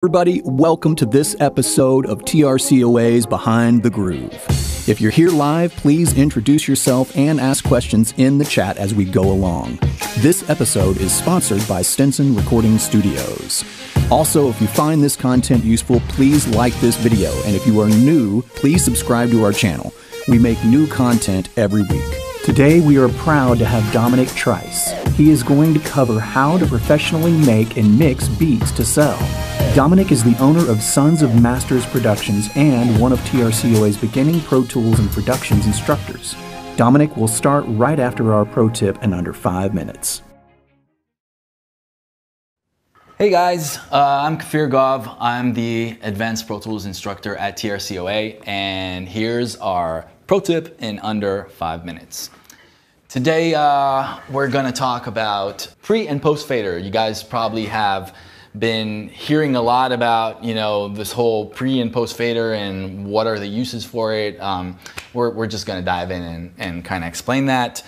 Everybody, welcome to this episode of TRCOA's Behind the Groove. If you're here live, please introduce yourself and ask questions in the chat as we go along. This episode is sponsored by Stinson Recording Studios. Also, if you find this content useful, please like this video, and if you are new, please subscribe to our channel. We make new content every week. Today, we are proud to have Dominick Trice. He is going to cover how to professionally make and mix beats to sell. Dominick is the owner of Sons of Masters Productions and one of TRCOA's beginning Pro Tools and Productions instructors. Dominick will start right after our pro tip in under 5 minutes. Hey guys, I'm Kafir Gov. I'm the Advanced Pro Tools instructor at TRCOA, and here's our pro tip in under 5 minutes. Today we're going to talk about pre and post fader. You guys probably have been hearing a lot about, this whole pre and post fader and what are the uses for it. We're just going to dive in and kind of explain that.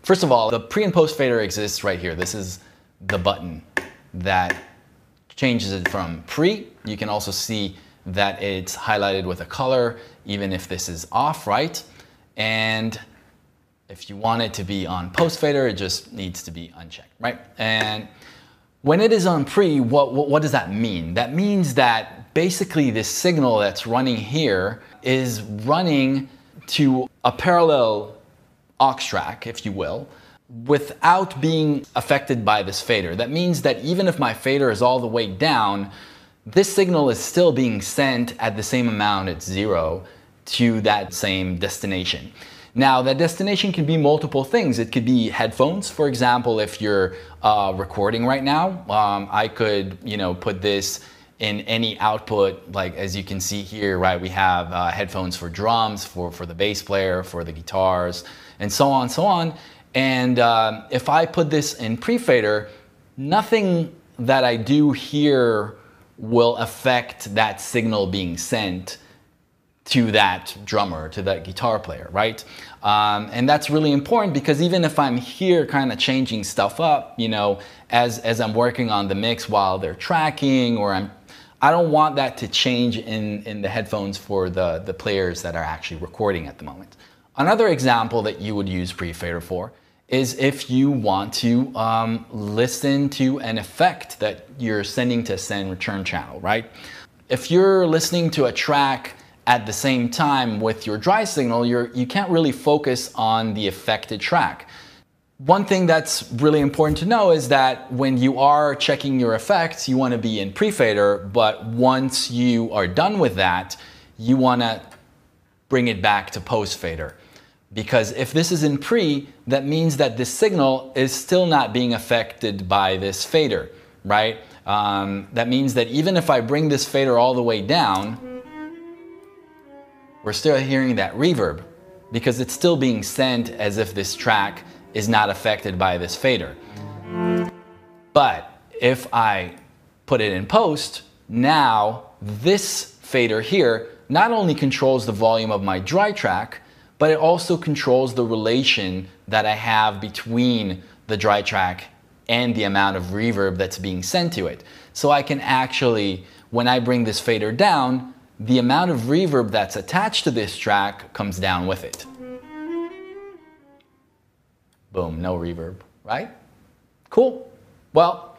First of all, the pre and post fader exists right here. This is the button that changes it from pre. You can also see that it's highlighted with a color, even if this is off, right? And if you want it to be on post fader, it just needs to be unchecked, right? And when it is on pre, what does that mean? That means that basically this signal that's running here is running to a parallel aux track, if you will, without being affected by this fader. That means that even if my fader is all the way down, this signal is still being sent at the same amount at 0 to that same destination. Now, that destination can be multiple things. It could be headphones, for example. If you're recording right now, I could, put this in any output, like as you can see here, right? We have headphones for drums, for the bass player, for the guitars, and so on, so on. And if I put this in pre-fader, nothing that I do here will affect that signal being sent to that drummer, to that guitar player, right? And that's really important because even if I'm here kind of changing stuff up, as I'm working on the mix while they're tracking, or I don't want that to change in the headphones for the players that are actually recording at the moment. Another example that you would use pre-fader for is if you want to listen to an effect that you're sending to a send return channel, right? If you're listening to a track at the same time with your dry signal, you can't really focus on the affected track. One thing that's really important to know is that when you are checking your effects, you want to be in pre-fader, but once you are done with that, you want to bring it back to post-fader. Because if this is in pre, that means that this signal is still not being affected by this fader, right? That means that even if I bring this fader all the way down, we're still hearing that reverb because it's still being sent as if this track is not affected by this fader. But if I put it in post, now this fader here not only controls the volume of my dry track, but it also controls the relation that I have between the dry track and the amount of reverb that's being sent to it. So I can actually, when I bring this fader down, the amount of reverb that's attached to this track comes down with it. Boom, no reverb, right? Cool. Well,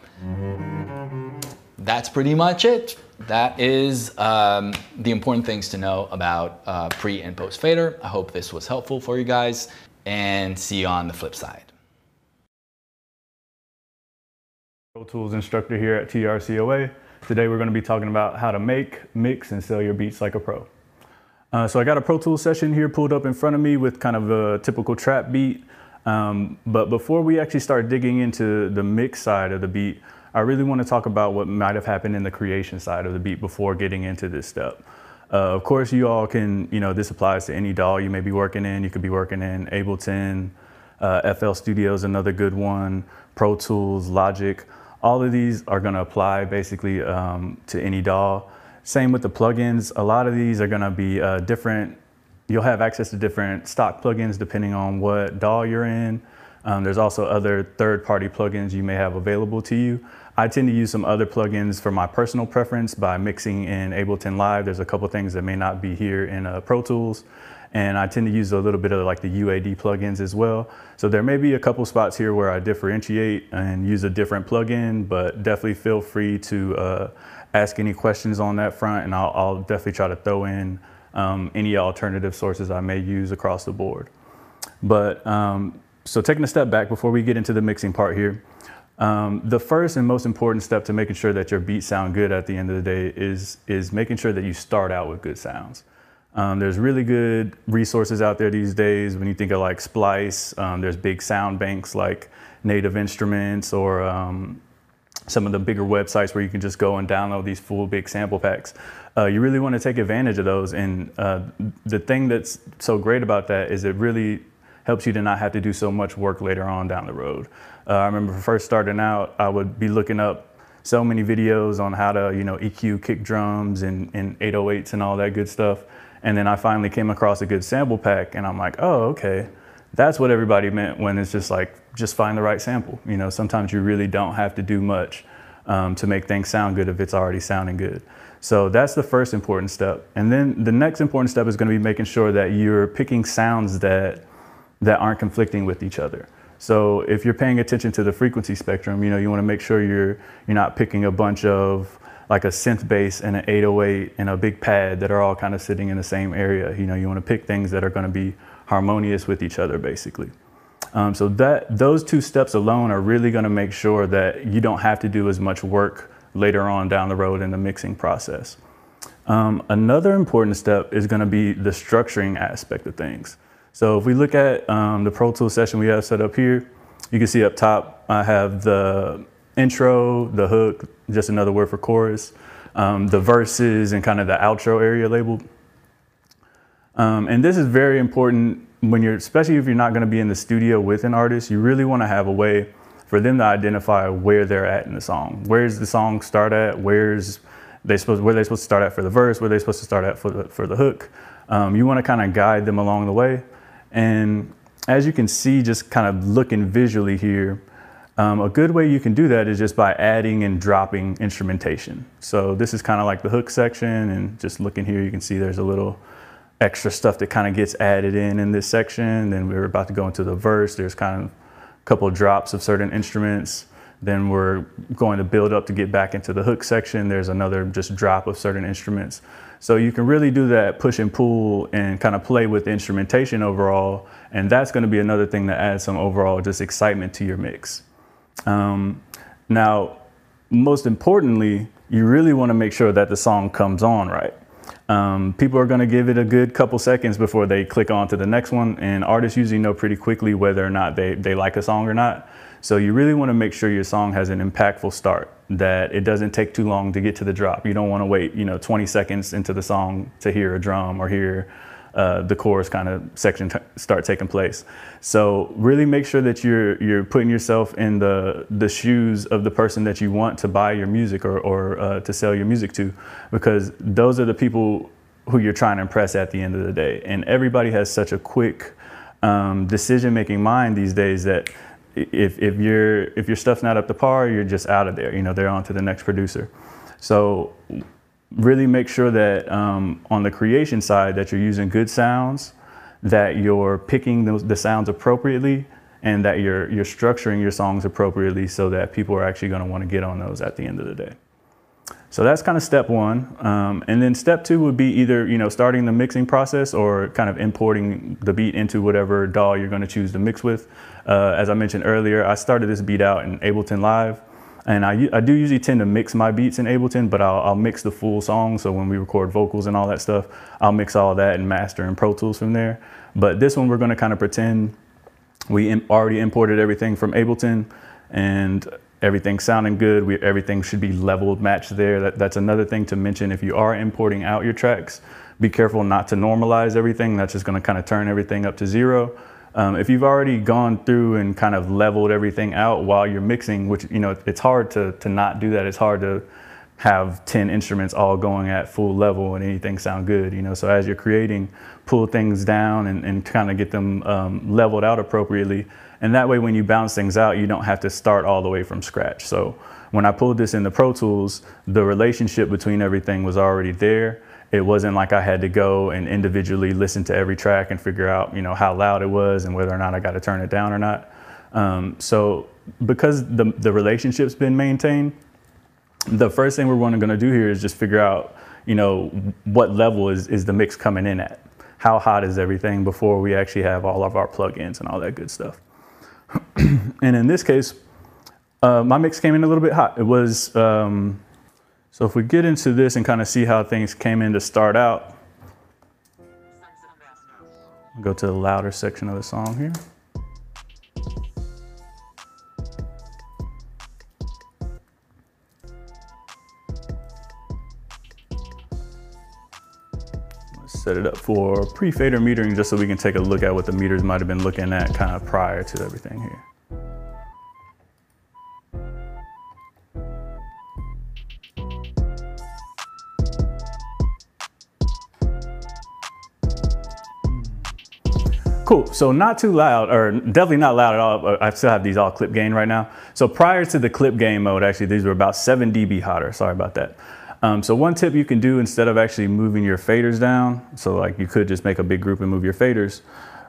that's pretty much it. That is the important things to know about pre and post fader. I hope this was helpful for you guys, and see you on the flip side. Pro Tools instructor here at TRCOA. Today we're going to be talking about how to make, mix, and sell your beats like a pro. So I got a Pro Tools session here pulled up in front of me with kind of a typical trap beat. But before we actually start digging into the mix side of the beat, I really want to talk about what might have happened in the creation side of the beat before getting into this step. Of course, you all can, this applies to any DAW you may be working in. You could be working in Ableton, FL Studio is another good one, Pro Tools, Logic. All of these are going to apply basically to any DAW. Same with the plugins. A lot of these are going to be different. You'll have access to different stock plugins depending on what DAW you're in. There's also other third-party plugins you may have available to you. I tend to use some other plugins for my personal preference by mixing in Ableton Live. There's a couple things that may not be here in Pro Tools. And I tend to use a little bit of like the UAD plugins as well. So there may be a couple spots here where I differentiate and use a different plugin, but definitely feel free to ask any questions on that front, and I'll definitely try to throw in any alternative sources I may use across the board. But so taking a step back before we get into the mixing part here, the first and most important step to making sure that your beats sound good at the end of the day is making sure that you start out with good sounds. There's really good resources out there these days. When you think of like Splice, there's big sound banks like Native Instruments, or some of the bigger websites where you can just go and download these full big sample packs. You really want to take advantage of those. And the thing that's so great about that is it really helps you to not have to do so much work later on down the road. I remember first starting out, I would be looking up so many videos on how to, EQ kick drums and 808s and all that good stuff. And then I finally came across a good sample pack, and I'm like, oh, okay, that's what everybody meant when it's just like, just find the right sample. Sometimes you really don't have to do much to make things sound good if it's already sounding good. So that's the first important step. And then the next important step is going to be making sure that you're picking sounds that aren't conflicting with each other. So if you're paying attention to the frequency spectrum, you want to make sure you're not picking a bunch of like a synth bass and an 808 and a big pad that are all kind of sitting in the same area. You want to pick things that are going to be harmonious with each other, basically. So those two steps alone are really going to make sure that you don't have to do as much work later on down the road in the mixing process. Another important step is going to be the structuring aspect of things. So if we look at the Pro Tools session we have set up here, you can see up top I have the intro, the hook, just another word for chorus, the verses, and kind of the outro area labeled. And this is very important when especially if you're not going to be in the studio with an artist. You really want to have a way for them to identify where they're at in the song. Where's the song start at? Where they supposed to start at for the verse? Where they supposed to start at for the hook? You want to kind of guide them along the way. And as you can see, just kind of looking visually here, a good way you can do that is just by adding and dropping instrumentation. So this is kind of like the hook section, and just looking here, you can see there's a little extra stuff that kind of gets added in this section. Then we're about to go into the verse. There's kind of a couple of drops of certain instruments. Then we're going to build up to get back into the hook section. There's another just drop of certain instruments. So you can really do that push and pull and kind of play with the instrumentation overall. And that's going to be another thing that adds some overall just excitement to your mix. Now, most importantly, you really want to make sure that the song comes on right. People are going to give it a good couple seconds before they click on to the next one, and artists usually know pretty quickly whether or not they like a song or not. So you really want to make sure your song has an impactful start, that it doesn't take too long to get to the drop. You don't want to wait 20 seconds into the song to hear a drum or hear the chorus kind of section start taking place. So really make sure that you're putting yourself in the shoes of the person that you want to buy your music or to sell your music to, because those are the people who you're trying to impress at the end of the day. And everybody has such a quick decision-making mind these days that if your stuff's not up to par, you're just out of there. They're on to the next producer. So really make sure that on the creation side that you're using good sounds, that you're picking the sounds appropriately, and that you're structuring your songs appropriately so that people are actually going to want to get on those at the end of the day. So that's kind of step one. And then step two would be either starting the mixing process or kind of importing the beat into whatever DAW you're going to choose to mix with. As I mentioned earlier, I started this beat out in Ableton Live. And I do usually tend to mix my beats in Ableton, but I'll mix the full song. So when we record vocals and all that stuff, I'll mix all that and master in Pro Tools from there. But this one, we're going to kind of pretend we already imported everything from Ableton, and everything's sounding good. Everything should be leveled, matched there. That's another thing to mention. If you are importing out your tracks, be careful not to normalize everything. That's just going to kind of turn everything up to zero. If you've already gone through and kind of leveled everything out while you're mixing, which, it's hard to not do that. It's hard to have 10 instruments all going at full level and anything sound good, So as you're creating, pull things down and kind of get them leveled out appropriately. And that way, when you bounce things out, you don't have to start all the way from scratch. So when I pulled this into Pro Tools, the relationship between everything was already there. It wasn't like I had to go and individually listen to every track and figure out, you know, how loud it was and whether or not I got to turn it down or not. So because the relationship's been maintained, the first thing we're going to do here is just figure out, you know, what level is the mix coming in at? How hot is everything before we actually have all of our plugins and all that good stuff? And in this case, my mix came in a little bit hot. It was, so if we get into this and kind of see how things came in to start out, go to the louder section of the song here. Let's set it up for pre-fader metering just so we can take a look at what the meters might have been looking at kind of prior to everything here. Cool, so not too loud, or definitely not loud at all. I still have these all clip gain right now. So prior to the clip gain mode, actually these were about 7 dB hotter, sorry about that. So one tip you can do instead of actually moving your faders down, so like you could just make a big group and move your faders.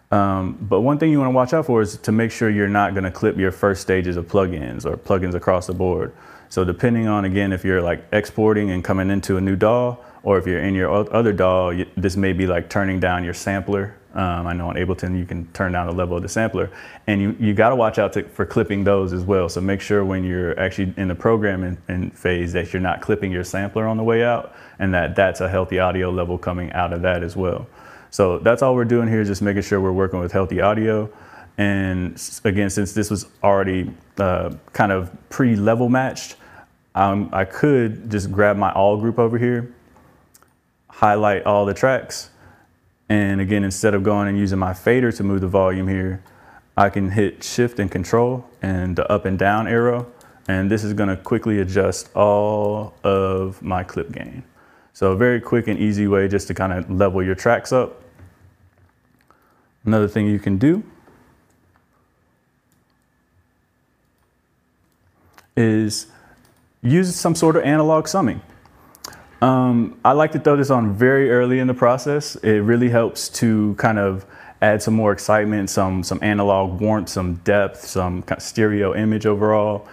But one thing you wanna watch out for is to make sure you're not gonna clip your first stages of plugins or plugins across the board. So depending on, again, if you're like exporting and coming into a new DAW, or if you're in your other DAW, this may be like turning down your sampler. I know on Ableton you can turn down the level of the sampler, and you got to watch out for clipping those as well. So make sure when you're actually in the programming phase that you're not clipping your sampler on the way out, and that's a healthy audio level coming out of that as well. So that's all we're doing here, just making sure we're working with healthy audio. And again, since this was already kind of pre-level matched, I could just grab my all group over here, highlight all the tracks. And again, instead of going and using my fader to move the volume here, I can hit Shift and Control and the up and down arrow. And this is gonna quickly adjust all of my clip gain. So a very quick and easy way just to kind of level your tracks up. Another thing you can do is use some sort of analog summing. I like to throw this on very early in the process. It really helps to kind of add some more excitement, some analog warmth, some depth, some kind of stereo image overall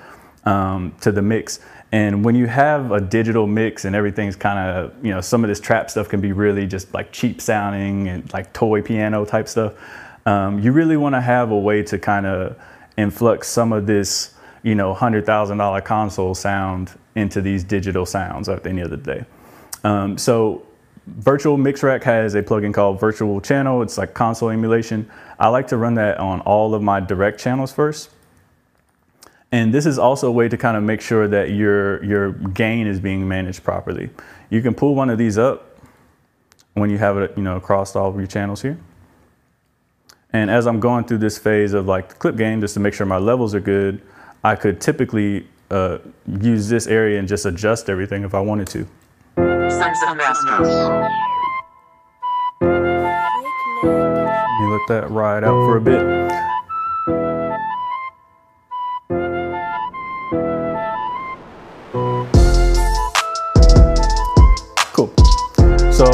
to the mix. And when you have a digital mix and everything's kind of, you know, some of this trap stuff can be really just like cheap sounding and like toy piano type stuff. You really want to have a way to kind of influx some of this, you know, $100,000 console sound into these digital sounds at the end of the day. So Virtual Mix Rack has a plugin called Virtual Channel. It's like console emulation. I like to run that on all of my direct channels first. And this is also a way to kind of make sure that your gain is being managed properly. You can pull one of these up when you have it, you know, across all of your channels here. And as I'm going through this phase of like the clip gain, just to make sure my levels are good, I could typically use this area and just adjust everything if I wanted to. Let me let that ride out for a bit. Cool. So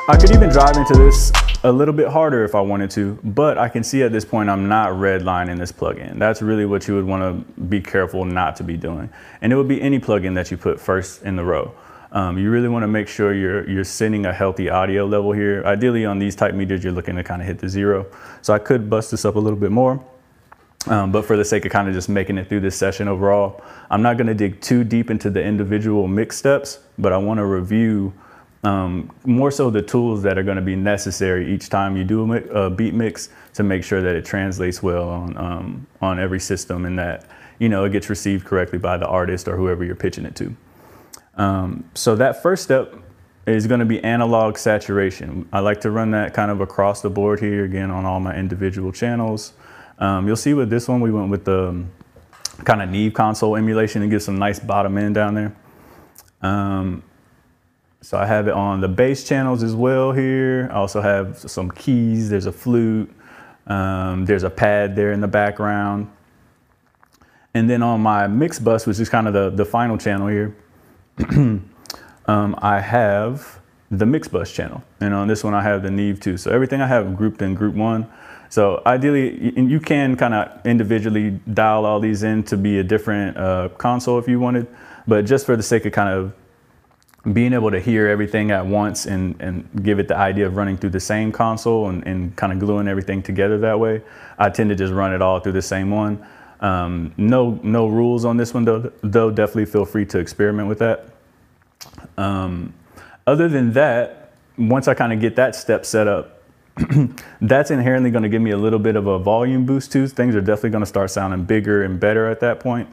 I could even drive into this a little bit harder if I wanted to, but I can see at this point I'm not redlining this plugin. That's really what you would want to be careful not to be doing. And it would be any plugin that you put first in the row. You really want to make sure you're sending a healthy audio level here. Ideally on these type meters, you're looking to kind of hit the 0. So I could bust this up a little bit more, but for the sake of kind of just making it through this session overall, I'm not going to dig too deep into the individual mix steps, but I want to review more so the tools that are going to be necessary each time you do a beat mix to make sure that it translates well on every system and that, you know, it gets received correctly by the artist or whoever you're pitching it to. So that first step is going to be analog saturation. I like to run that kind of across the board here, again, on all my individual channels. You'll see with this one, we went with the kind of Neve console emulation to get some nice bottom end down there. So I have it on the bass channels as well here. I also have some keys. There's a flute. There's a pad there in the background. And then on my mix bus, which is kind of the final channel here, I have the mix bus channel. And on this one, I have the Neve 2. So everything I have grouped in group 1. So ideally, you can kind of individually dial all these in to be a different console if you wanted. But just for the sake of kind of being able to hear everything at once and give it the idea of running through the same console and kind of gluing everything together that way, I tend to just run it all through the same one. No rules on this one though, definitely feel free to experiment with that. Other than that, once I kind of get that step set up, that's inherently going to give me a little bit of a volume boost too. Things are definitely going to start sounding bigger and better at that point.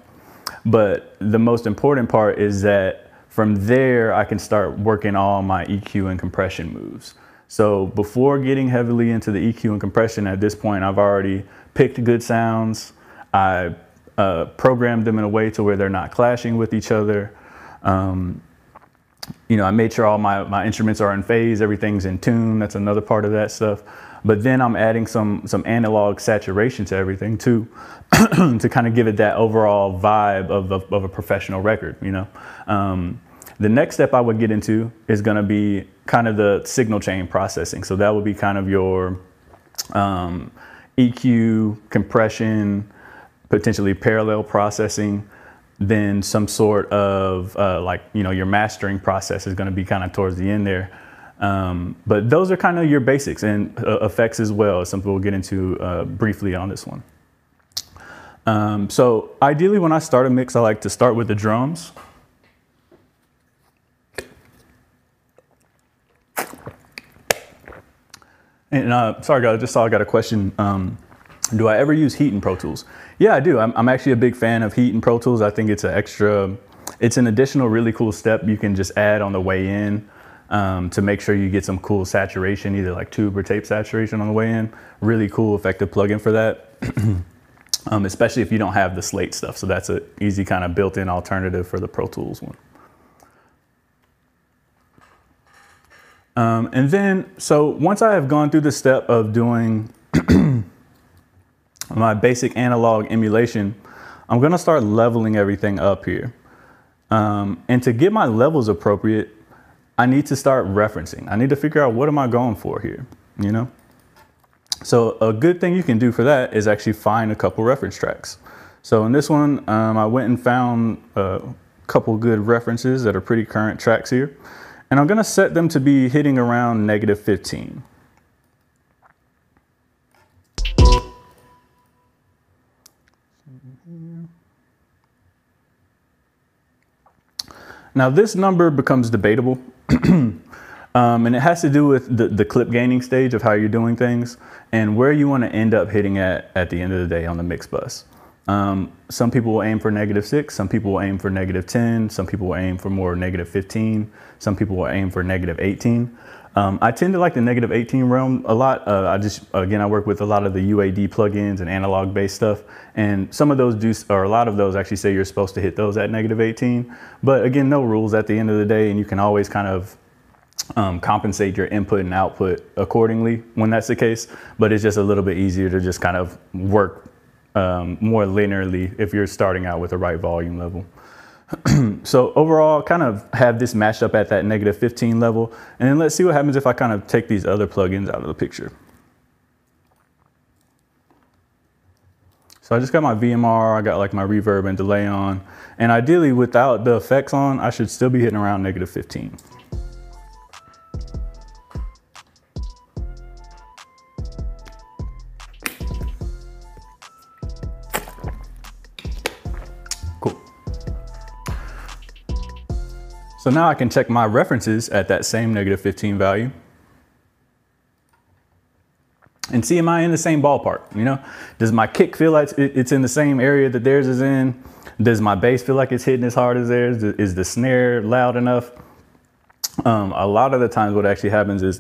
But the most important part is that from there, I can start working all my EQ and compression moves. So before getting heavily into the EQ and compression, at this point, I've already picked good sounds. I programmed them in a way to where they're not clashing with each other. I made sure all my instruments are in phase, everything's in tune. That's another part of that stuff. But then I'm adding some analog saturation to everything too, to kind of give it that overall vibe of a professional record, The next step I would get into is going to be kind of the signal chain processing. So that would be kind of your EQ, compression, potentially parallel processing. Then some sort of your mastering process is going to be kind of towards the end there. But those are kind of your basics, and effects as well, something we'll get into briefly on this one. So ideally when I start a mix, I like to start with the drums. And sorry guys, I just saw I got a question. Do I ever use heat in Pro Tools? Yeah, I do. I'm actually a big fan of heat in Pro Tools. I think it's an additional really cool step you can just add on the way in to make sure you get some cool saturation, either like tube or tape saturation on the way in. Really cool, effective plugin for that, especially if you don't have the slate stuff. So that's an easy kind of built-in alternative for the Pro Tools one. And then, so once I have gone through the step of doing my basic analog emulation, I'm gonna start leveling everything up here. And to get my levels appropriate, I need to start referencing. I need to figure out what am I going for here, So a good thing you can do for that is actually find a couple reference tracks. So in this one, I went and found a couple good references that are pretty current tracks here. And I'm gonna set them to be hitting around -15. Now this number becomes debatable, and it has to do with the clip gaining stage of how you're doing things and where you want to end up hitting at the end of the day on the mix bus. Some people will aim for -6, some people will aim for -10, some people will aim for more -15, some people will aim for -18. I tend to like the -18 realm a lot. I work with a lot of the UAD plugins and analog based stuff, and some of those a lot of those actually say you're supposed to hit those at -18. But again, no rules at the end of the day, and you can always kind of compensate your input and output accordingly when that's the case. But it's just a little bit easier to just kind of work more linearly if you're starting out with the right volume level. So overall, kind of have this matched up at that -15 level, and then let's see what happens if I kind of take these other plugins out of the picture. So I just got my VMR, I got like my reverb and delay on, and ideally without the effects on, I should still be hitting around -15. So now I can check my references at that same -15 value and see, am I in the same ballpark? Does my kick feel like it's in the same area that theirs is in? Does my bass feel like it's hitting as hard as theirs? Is the snare loud enough? A lot of the times what actually happens is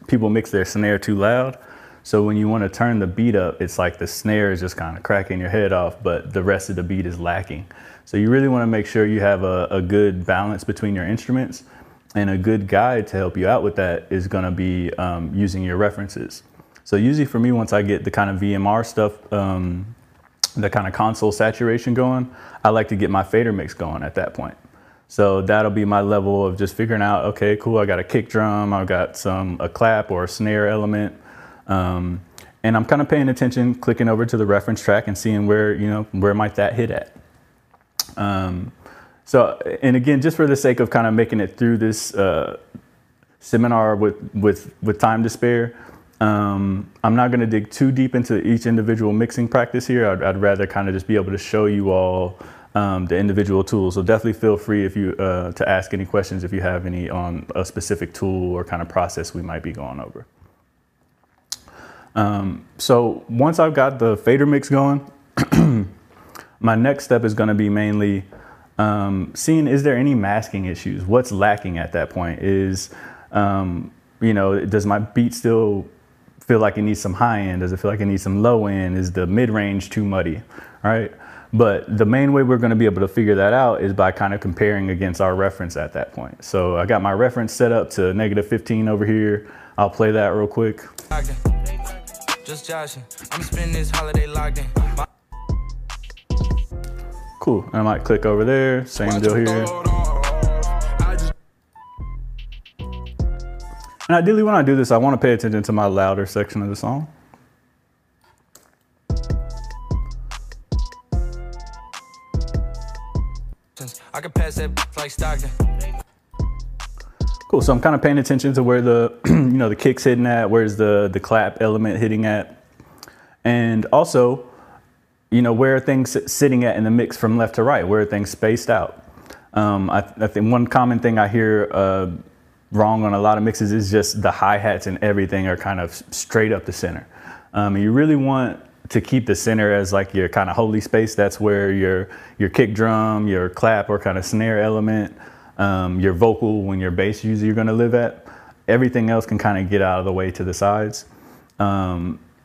people mix their snare too loud. So when you want to turn the beat up, it's like the snare is just kind of cracking your head off, but the rest of the beat is lacking. So you really want to make sure you have a good balance between your instruments, and a good guide to help you out with that is going to be using your references. So usually for me, once I get the kind of VMR stuff, the kind of console saturation going, I like to get my fader mix going at that point. So that'll be my level of just figuring out, okay, cool, I got a kick drum, I've got a clap or a snare element. And I'm kind of paying attention, clicking over to the reference track and seeing where, where might that hit at. So, and again, just for the sake of kind of making it through this seminar with time to spare, I'm not going to dig too deep into each individual mixing practice here. I'd rather kind of just be able to show you all the individual tools. So definitely feel free if you to ask any questions if you have any on a specific tool or kind of process we might be going over. So once I've got the fader mix going, my next step is going to be mainly seeing, is there any masking issues? What's lacking at that point? Is, does my beat still feel like it needs some high end? Does it feel like it needs some low end? Is the mid range too muddy? All right. But the main way we're going to be able to figure that out is by kind of comparing against our reference at that point. So I got my reference set up to -15 over here. I'll play that real quick. Just joshing. I'm spending this holiday locked in. Cool. I might click over there. Same deal here. And ideally when I do this, I want to pay attention to my louder section of the song. I can pass that like Stockton. Cool, so I'm kind of paying attention to where the, the kick's hitting at, where's the clap element hitting at. And also, where are things sitting at in the mix from left to right? Where are things spaced out? I think one common thing I hear wrong on a lot of mixes is just the hi-hats and everything are kind of straight up the center. You really want to keep the center as like your kind of holy space. That's where your kick drum, your clap or kind of snare element, your vocal when your bass usually you're gonna live at. Everything else can kind of get out of the way to the sides.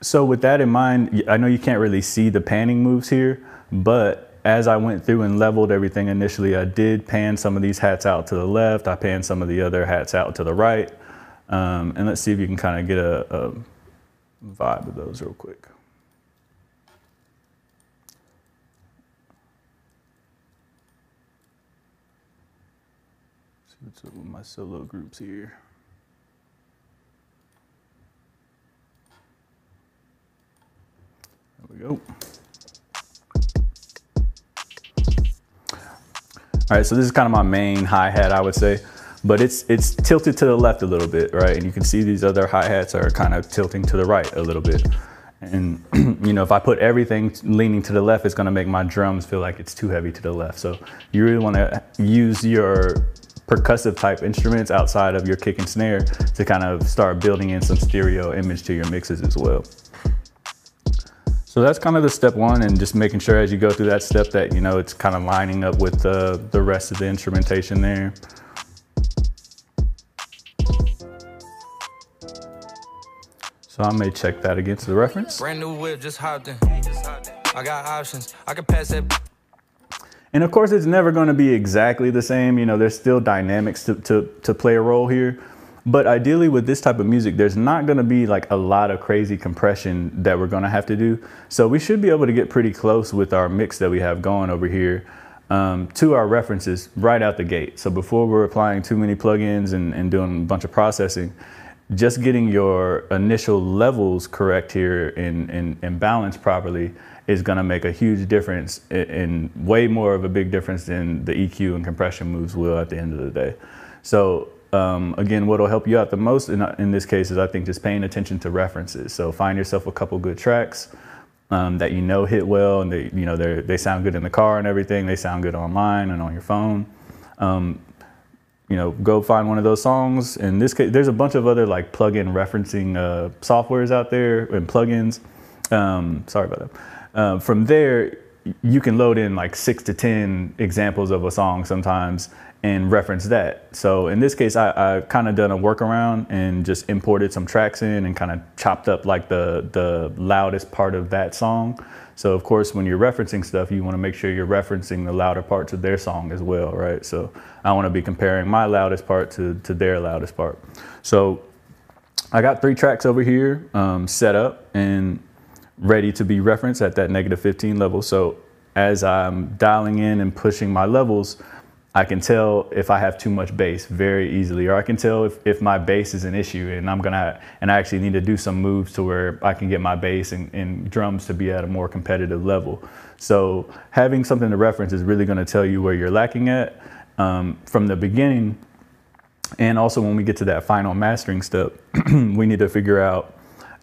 So with that in mind, I know you can't really see the panning moves here, but as I went through and leveled everything initially, I did pan some of these hats out to the left. I panned some of the other hats out to the right. And let's see if you can kind of get a vibe of those real quick. See what's up with my solo groups here. There we go. All right, so this is kind of my main hi-hat, I would say, but it's tilted to the left a little bit, right? And you can see these other hi-hats are kind of tilting to the right a little bit. And if I put everything leaning to the left, it's gonna make my drums feel like it's too heavy to the left. So you really wanna use your percussive type instruments outside of your kick and snare to kind of start building in some stereo image to your mixes as well. So that's kind of the step one, and just making sure as you go through that step that, it's kind of lining up with the rest of the instrumentation there. So I may check that against the reference. Brand new whip, just hopped in. I got options, I can pass it. And of course, it's never going to be exactly the same. There's still dynamics to play a role here. But ideally with this type of music, there's not going to be like a lot of crazy compression that we're going to have to do. So we should be able to get pretty close with our mix that we have going over here to our references right out the gate. So before we're applying too many plugins and doing a bunch of processing, just getting your initial levels correct here and balanced properly is going to make a huge difference, and way more of a big difference than the EQ and compression moves will at the end of the day. So again, what will help you out the most in this case is I think just paying attention to references. So find yourself a couple good tracks that hit well, and they sound good in the car and everything. They sound good online and on your phone. Go find one of those songs. In this case, there's a bunch of other like plug-in referencing softwares out there and plugins. Sorry about that. From there, you can load in like 6 to 10 examples of a song sometimes and reference that. So in this case, I kind of done a workaround and just imported some tracks in and kind of chopped up like the loudest part of that song. So of course, when you're referencing stuff, you want to make sure you're referencing the louder parts of their song as well, right? So I want to be comparing my loudest part to their loudest part. So I got 3 tracks over here set up and ready to be referenced at that -15 level. So as I'm dialing in and pushing my levels, I can tell if I have too much bass very easily, or I can tell if my bass is an issue and I actually need to do some moves to where I can get my bass and drums to be at a more competitive level. So having something to reference is really going to tell you where you're lacking at from the beginning. And also when we get to that final mastering step, we need to figure out,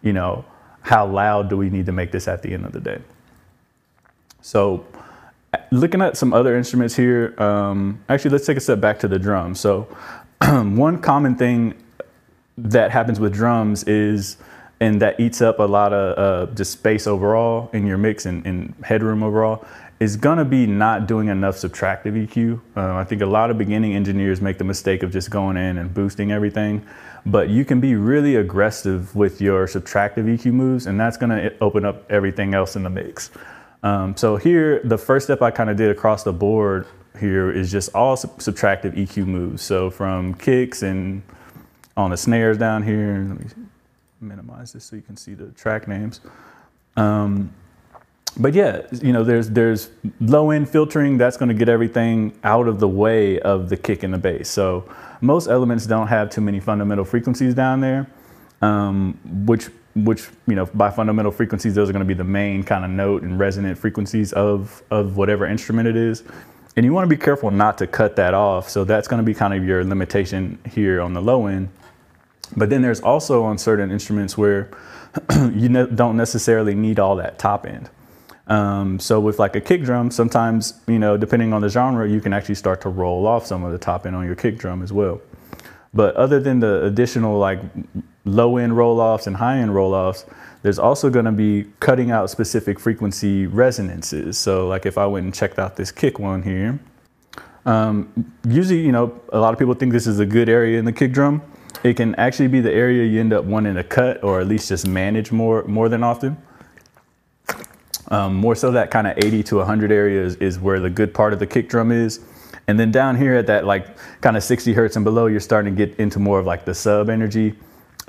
you know, how loud do we need to make this at the end of the day. So looking at some other instruments here, actually let's take a step back to the drums. So one common thing that happens with drums is, and that eats up a lot of just space overall in your mix and headroom overall, is gonna be not doing enough subtractive EQ. I think a lot of beginning engineers make the mistake of just going in and boosting everything, but you can be really aggressive with your subtractive EQ moves, and that's gonna open up everything else in the mix. So here, the first step I kind of did across the board here is just all subtractive EQ moves. So from kicks and on the snares down here, let me minimize this so you can see the track names. But yeah, you know, there's low end filtering that's going to get everything out of the way of the kick and the bass. So most elements don't have too many fundamental frequencies down there, which, you know, by fundamental frequencies, those are going to be the main kind of note and resonant frequencies of whatever instrument it is. And you want to be careful not to cut that off. So that's going to be kind of your limitation here on the low end. But then there's also on certain instruments where you don't necessarily need all that top end. So with like a kick drum, sometimes, you know, depending on the genre, you can actually start to roll off some of the top end on your kick drum as well. But other than the additional like low end roll-offs and high end roll-offs, there's also going to be cutting out specific frequency resonances. So like if I went and checked out this kick one here, usually, you know, a lot of people think this is a good area in the kick drum. It can actually be the area you end up wanting to cut or at least just manage more than often. More so that kind of 80 to 100 area is where the good part of the kick drum is. And then down here at that like kind of 60 hertz and below, you're starting to get into more of like the sub energy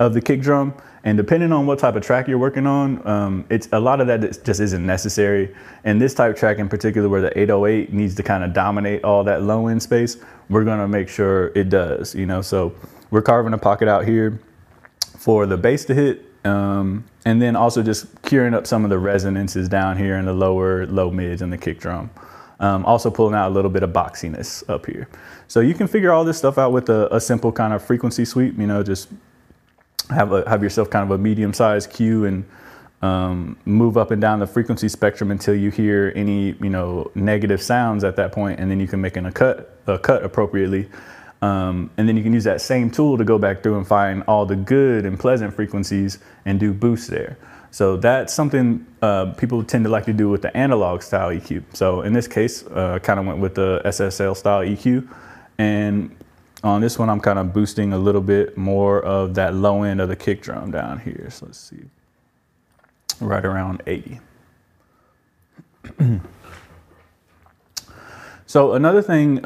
of the kick drum. And depending on what type of track you're working on, it's a lot of that just isn't necessary. And this type of track in particular, where the 808 needs to kind of dominate all that low end space, we're gonna make sure it does, you know. So we're carving a pocket out here for the bass to hit, and then also just curing up some of the resonances down here in the low mids and the kick drum. Also pulling out a little bit of boxiness up here. So you can figure all this stuff out with a simple kind of frequency sweep, you know, just have yourself kind of a medium-sized cue and move up and down the frequency spectrum until you hear any, you know, negative sounds at that point, and then you can make a cut appropriately. And then you can use that same tool to go back through and find all the good and pleasant frequencies and do boosts there. So that's something people tend to like to do with the analog style EQ. So in this case, I kind of went with the SSL style EQ. And on this one, I'm kind of boosting a little bit more of that low end of the kick drum down here. So let's see, right around 80. So another thing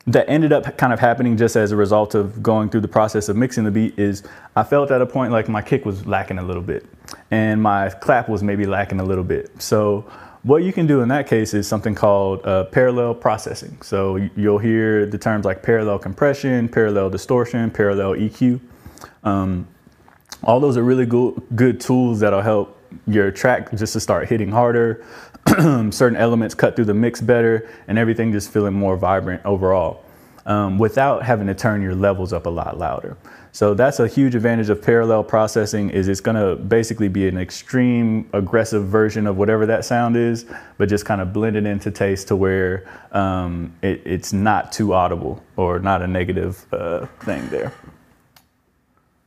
that ended up kind of happening just as a result of going through the process of mixing the beat is I felt at a point like my kick was lacking a little bit and my clap was maybe lacking a little bit. So what you can do in that case is something called parallel processing. So you'll hear the terms like parallel compression, parallel distortion, parallel EQ. All those are really good tools that'll help your track just to start hitting harder, certain elements cut through the mix better, and everything just feeling more vibrant overall, without having to turn your levels up a lot louder. So that's a huge advantage of parallel processing, is it's gonna basically be an extreme aggressive version of whatever that sound is, but just kind of blend it into taste to where it's not too audible or not a negative thing there.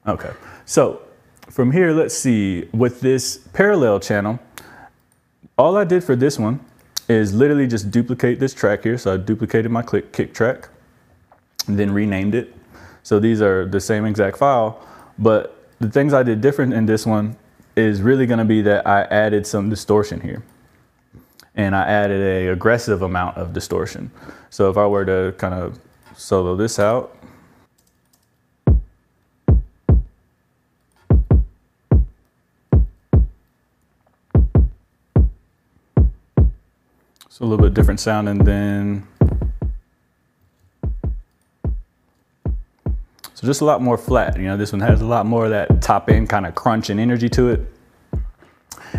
Okay, so from here, let's see, with this parallel channel, all I did for this one is literally just duplicate this track here. So I duplicated my kick track and then renamed it. So these are the same exact file, but the things I did different in this one is really gonna be that I added some distortion here. And I added an aggressive amount of distortion. So if I were to kind of solo this out, It's a little bit different sounding than. So just a lot more flat. You know, this one has a lot more of that top end kind of crunch and energy to it.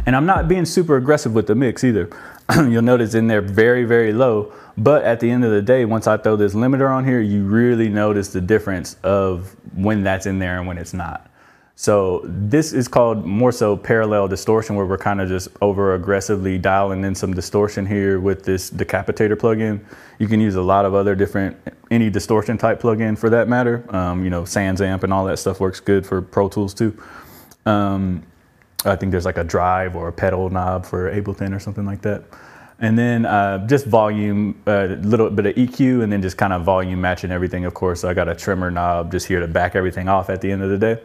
And I'm not being super aggressive with the mix either. You'll notice in there very, very low. But at the end of the day, once I throw this limiter on here, you really notice the difference of when that's in there and when it's not. So this is called more so parallel distortion, where we're kind of just over aggressively dialing in some distortion here with this decapitator plugin. You can use a lot of other different, any distortion type plugin for that matter. You know, Sans Amp and all that stuff works good for Pro Tools too. I think there's like a drive or a pedal knob for Ableton or something like that. And then just volume, a little bit of EQ, and then just kind of volume matching everything, of course. So I got a trimmer knob just here to back everything off at the end of the day.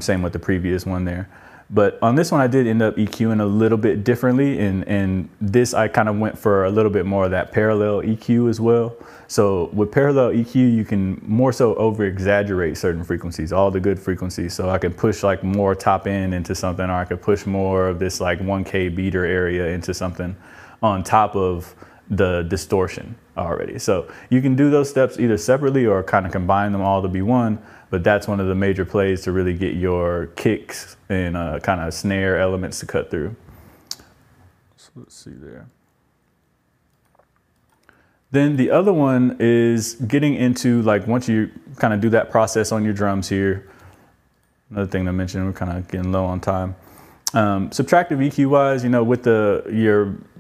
Same with the previous one there. But on this one, I did end up EQing a little bit differently. And this, I kind of went for a little bit more of that parallel EQ as well. So with parallel EQ, you can more so over exaggerate certain frequencies, all the good frequencies. So I can push like more top end into something, or I could push more of this like 1K beater area into something on top of the distortion already. So you can do those steps either separately or kind of combine them all to be one. But that's one of the major plays to really get your kicks and kind of snare elements to cut through. So let's see there. Then the other one is getting into, like, once you kind of do that process on your drums here. Another thing to mention, we're kind of getting low on time. Subtractive EQ wise, you know, with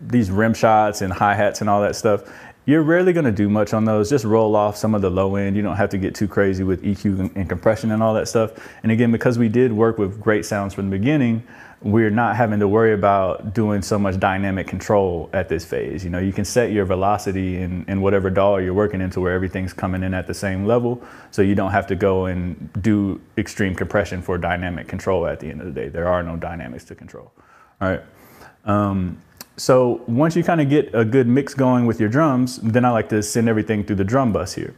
these rim shots and hi-hats and all that stuff, you're rarely going to do much on those. Just roll off some of the low end. You don't have to get too crazy with EQ and compression and all that stuff. And again, because we did work with great sounds from the beginning, we're not having to worry about doing so much dynamic control at this phase. You know, you can set your velocity in whatever DAW you're working into where everything's coming in at the same level. So you don't have to go and do extreme compression for dynamic control at the end of the day. There are no dynamics to control. All right. So once you kind of get a good mix going with your drums, then I like to send everything through the drum bus here.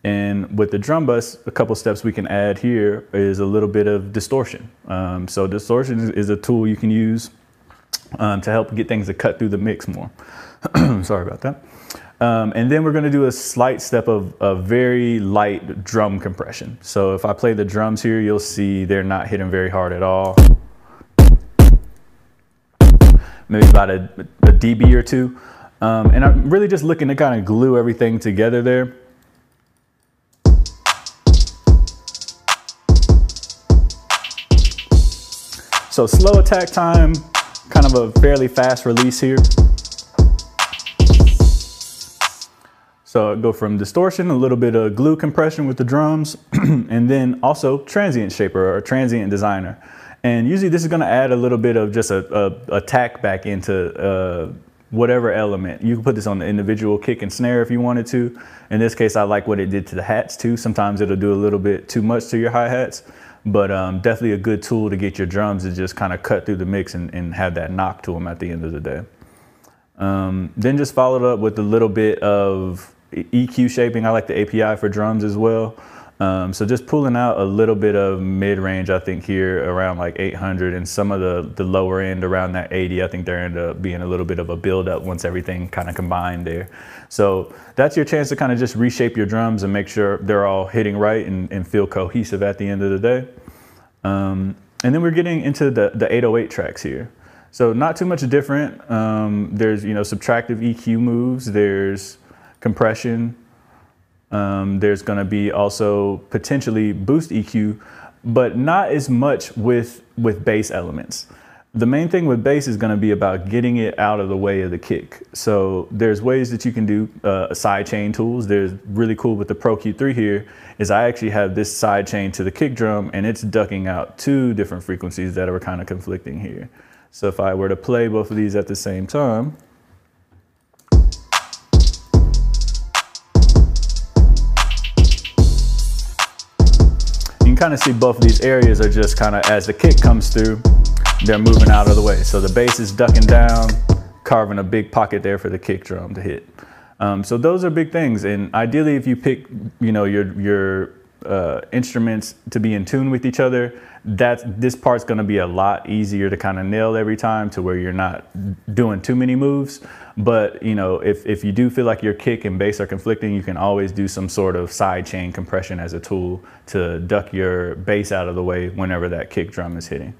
And with the drum bus, a couple steps we can add here is a little bit of distortion. So distortion is a tool you can use to help get things to cut through the mix more. Sorry about that. And then we're going to do a slight step of very light drum compression. So if I play the drums here, you'll see they're not hitting very hard at all. Maybe about a dB or two. And I'm really just looking to kind of glue everything together there. So slow attack time, kind of a fairly fast release here. So I go from distortion, a little bit of glue compression with the drums, and then also transient shaper or transient designer. And usually this is going to add a little bit of just a tack back into whatever element. You can put this on the individual kick and snare if you wanted to. In this case, I like what it did to the hats too. Sometimes it'll do a little bit too much to your hi-hats, but definitely a good tool to get your drums to just kind of cut through the mix and have that knock to them at the end of the day. Then just followed up with a little bit of EQ shaping. I like the API for drums as well. So just pulling out a little bit of mid-range, I think here around like 800, and some of the lower end around that 80. I think there ended up being a little bit of a build-up once everything kind of combined there. So that's your chance to kind of just reshape your drums and make sure they're all hitting right and feel cohesive at the end of the day. And then we're getting into the 808 tracks here. So not too much different. There's, you know, subtractive EQ moves. There's compression. There's going to be also potentially boost EQ, but not as much with bass elements. The main thing with bass is going to be about getting it out of the way of the kick. So there's ways that you can do sidechain tools. There's really cool with the Pro Q3 here is I actually have this sidechain to the kick drum, and it's ducking out two different frequencies that are kind of conflicting here. So if I were to play both of these at the same time, kind of see both of these areas are just kind of, as the kick comes through, they're moving out of the way. So the bass is ducking down, carving a big pocket there for the kick drum to hit. So those are big things. And ideally, if you pick, you know, your instruments to be in tune with each other, this part's going to be a lot easier to kind of nail every time, to where you're not doing too many moves. But you know, if you do feel like your kick and bass are conflicting, you can always do some sort of sidechain compression as a tool to duck your bass out of the way whenever that kick drum is hitting.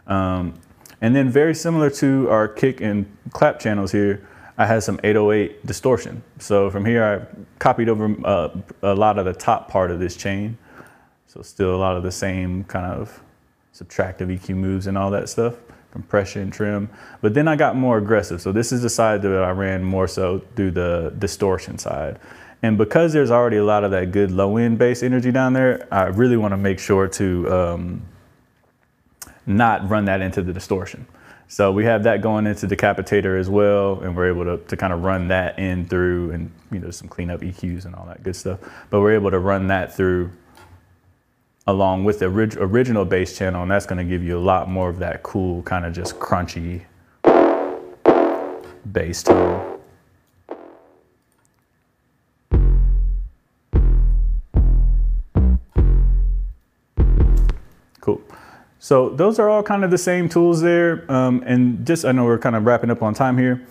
And then very similar to our kick and clap channels here, I had some 808 distortion. So from here, I copied over a lot of the top part of this chain. So still a lot of the same kind of subtractive EQ moves and all that stuff, compression, trim. But then I got more aggressive. So this is the side that I ran more so through the distortion side. And because there's already a lot of that good low end bass energy down there, I really want to make sure to not run that into the distortion. So we have that going into Decapitator as well, and we're able to kind of run that in through, and you know, some cleanup EQs and all that good stuff. But we're able to run that through along with the original bass channel, and that's going to give you a lot more of that cool kind of just crunchy bass tone. Cool. So those are all kind of the same tools there. And just, I know we're kind of wrapping up on time here.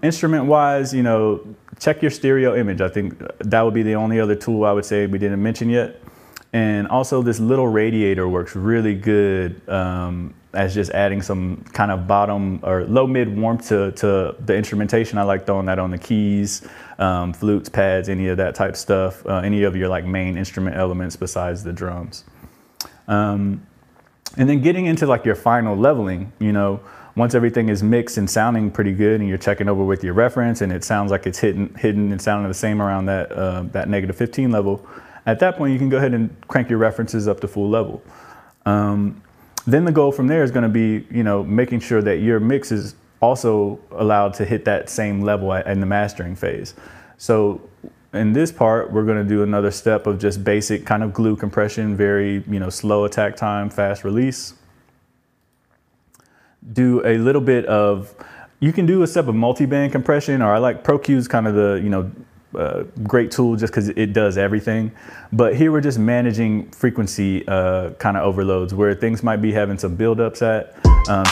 Instrument wise, you know, check your stereo image. I think that would be the only other tool I would say we didn't mention yet. And also this little radiator works really good as just adding some kind of bottom or low mid warmth to the instrumentation. I like throwing that on the keys, flutes, pads, any of that type stuff, any of your like main instrument elements besides the drums. And then getting into like your final leveling, you know, once everything is mixed and sounding pretty good and you're checking over with your reference and it sounds like it's hidden and sounding the same around that, that -15 level, at that point you can go ahead and crank your references up to full level. Then the goal from there is going to be, you know, making sure that your mix is also allowed to hit that same level in the mastering phase. So in this part, we're going to do another step of just basic kind of glue compression, very, you know, slow attack time, fast release. Do a little bit of, you can do a step of multi-band compression, or I like Pro Q's kind of the, you know, great tool just because it does everything. But here we're just managing frequency kind of overloads where things might be having some buildups at.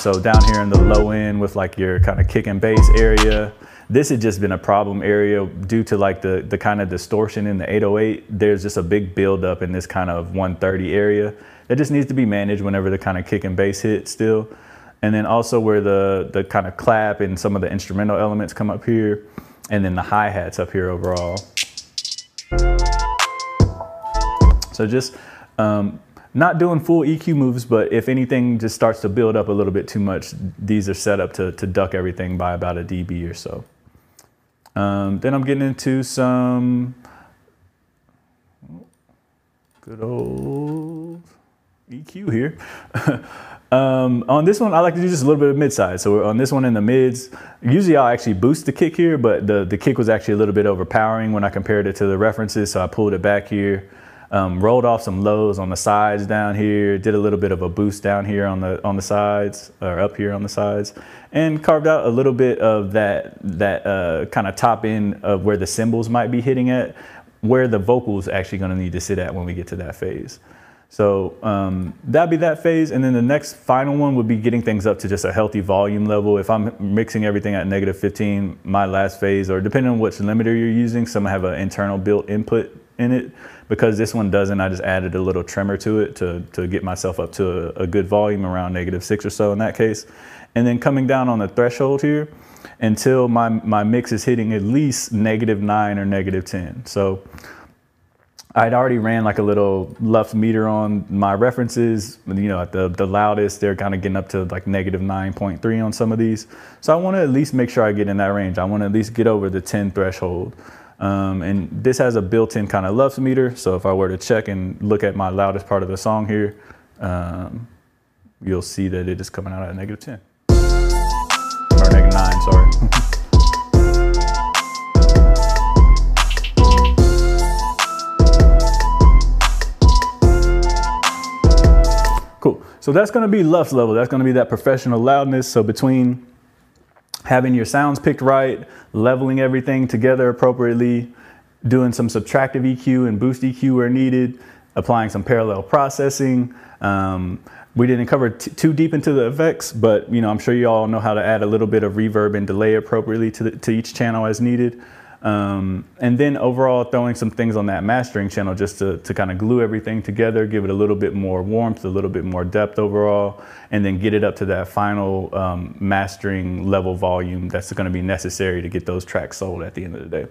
So down here in the low end with like your kind of kick and bass area, this had just been a problem area due to like the kind of distortion in the 808. There's just a big buildup in this kind of 130 area that just needs to be managed whenever the kind of kick and bass hit still. And then also where the kind of clap and some of the instrumental elements come up here, and then the hi-hats up here overall. So just not doing full EQ moves, but if anything just starts to build up a little bit too much, these are set up to duck everything by about a dB or so. Then I'm getting into some good old EQ here. On this one, I like to do just a little bit of mid-size. So on this one in the mids, usually I'll actually boost the kick here, but the kick was actually a little bit overpowering when I compared it to the references. So I pulled it back here, rolled off some lows on the sides down here, did a little bit of a boost down here on the sides, or up here on the sides, and carved out a little bit of that kind of top end of where the cymbals might be hitting at, where the vocals actually going to need to sit at when we get to that phase. So that'd be that phase. And then the next final one would be getting things up to just a healthy volume level. If I'm mixing everything at -15, my last phase, or depending on which limiter you're using, some have an internal built input in it. Because this one doesn't, I just added a little tremor to it to get myself up to a good volume around -6 or so in that case. And then coming down on the threshold here until my mix is hitting at least -9 or -10. So I'd already ran like a little LUFS meter on my references. You know, at the loudest, they're kind of getting up to like -9.3 on some of these. So I want to at least make sure I get in that range. I want to at least get over the 10 threshold. And this has a built-in kind of LUFS meter. So if I were to check and look at my loudest part of the song here, you'll see that it is coming out at -10. Or -9, sorry. Cool. So that's going to be LUFS level. That's going to be that professional loudness. So between having your sounds picked right, leveling everything together appropriately, doing some subtractive EQ and boost EQ where needed, applying some parallel processing. We didn't cover too deep into the effects, but I'm sure you all know how to add a little bit of reverb and delay appropriately to each channel as needed. And then overall throwing some things on that mastering channel just to kind of glue everything together, give it a little bit more warmth, a little bit more depth overall, and then get it up to that final mastering level volume that's going to be necessary to get those tracks sold at the end of the day.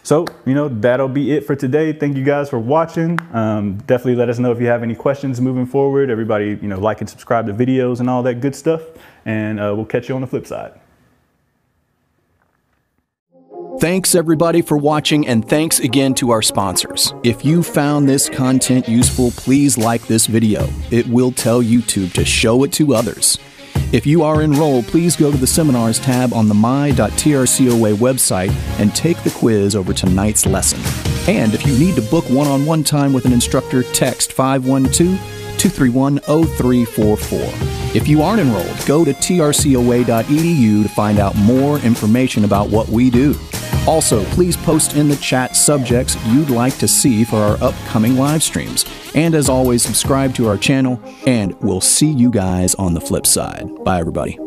So, that'll be it for today. Thank you guys for watching. Definitely let us know if you have any questions moving forward. Everybody, like and subscribe to videos and all that good stuff. And we'll catch you on the flip side. Thanks everybody for watching, and thanks again to our sponsors. If you found this content useful, please like this video. It will tell YouTube to show it to others. If you are enrolled, please go to the Seminars tab on the my.trcoa website and take the quiz over tonight's lesson. And if you need to book one-on-one time with an instructor, text 512-231-0344. If you aren't enrolled, go to trcoa.edu to find out more information about what we do. Also, please post in the chat subjects you'd like to see for our upcoming live streams. And as always, subscribe to our channel, and we'll see you guys on the flip side. Bye, everybody.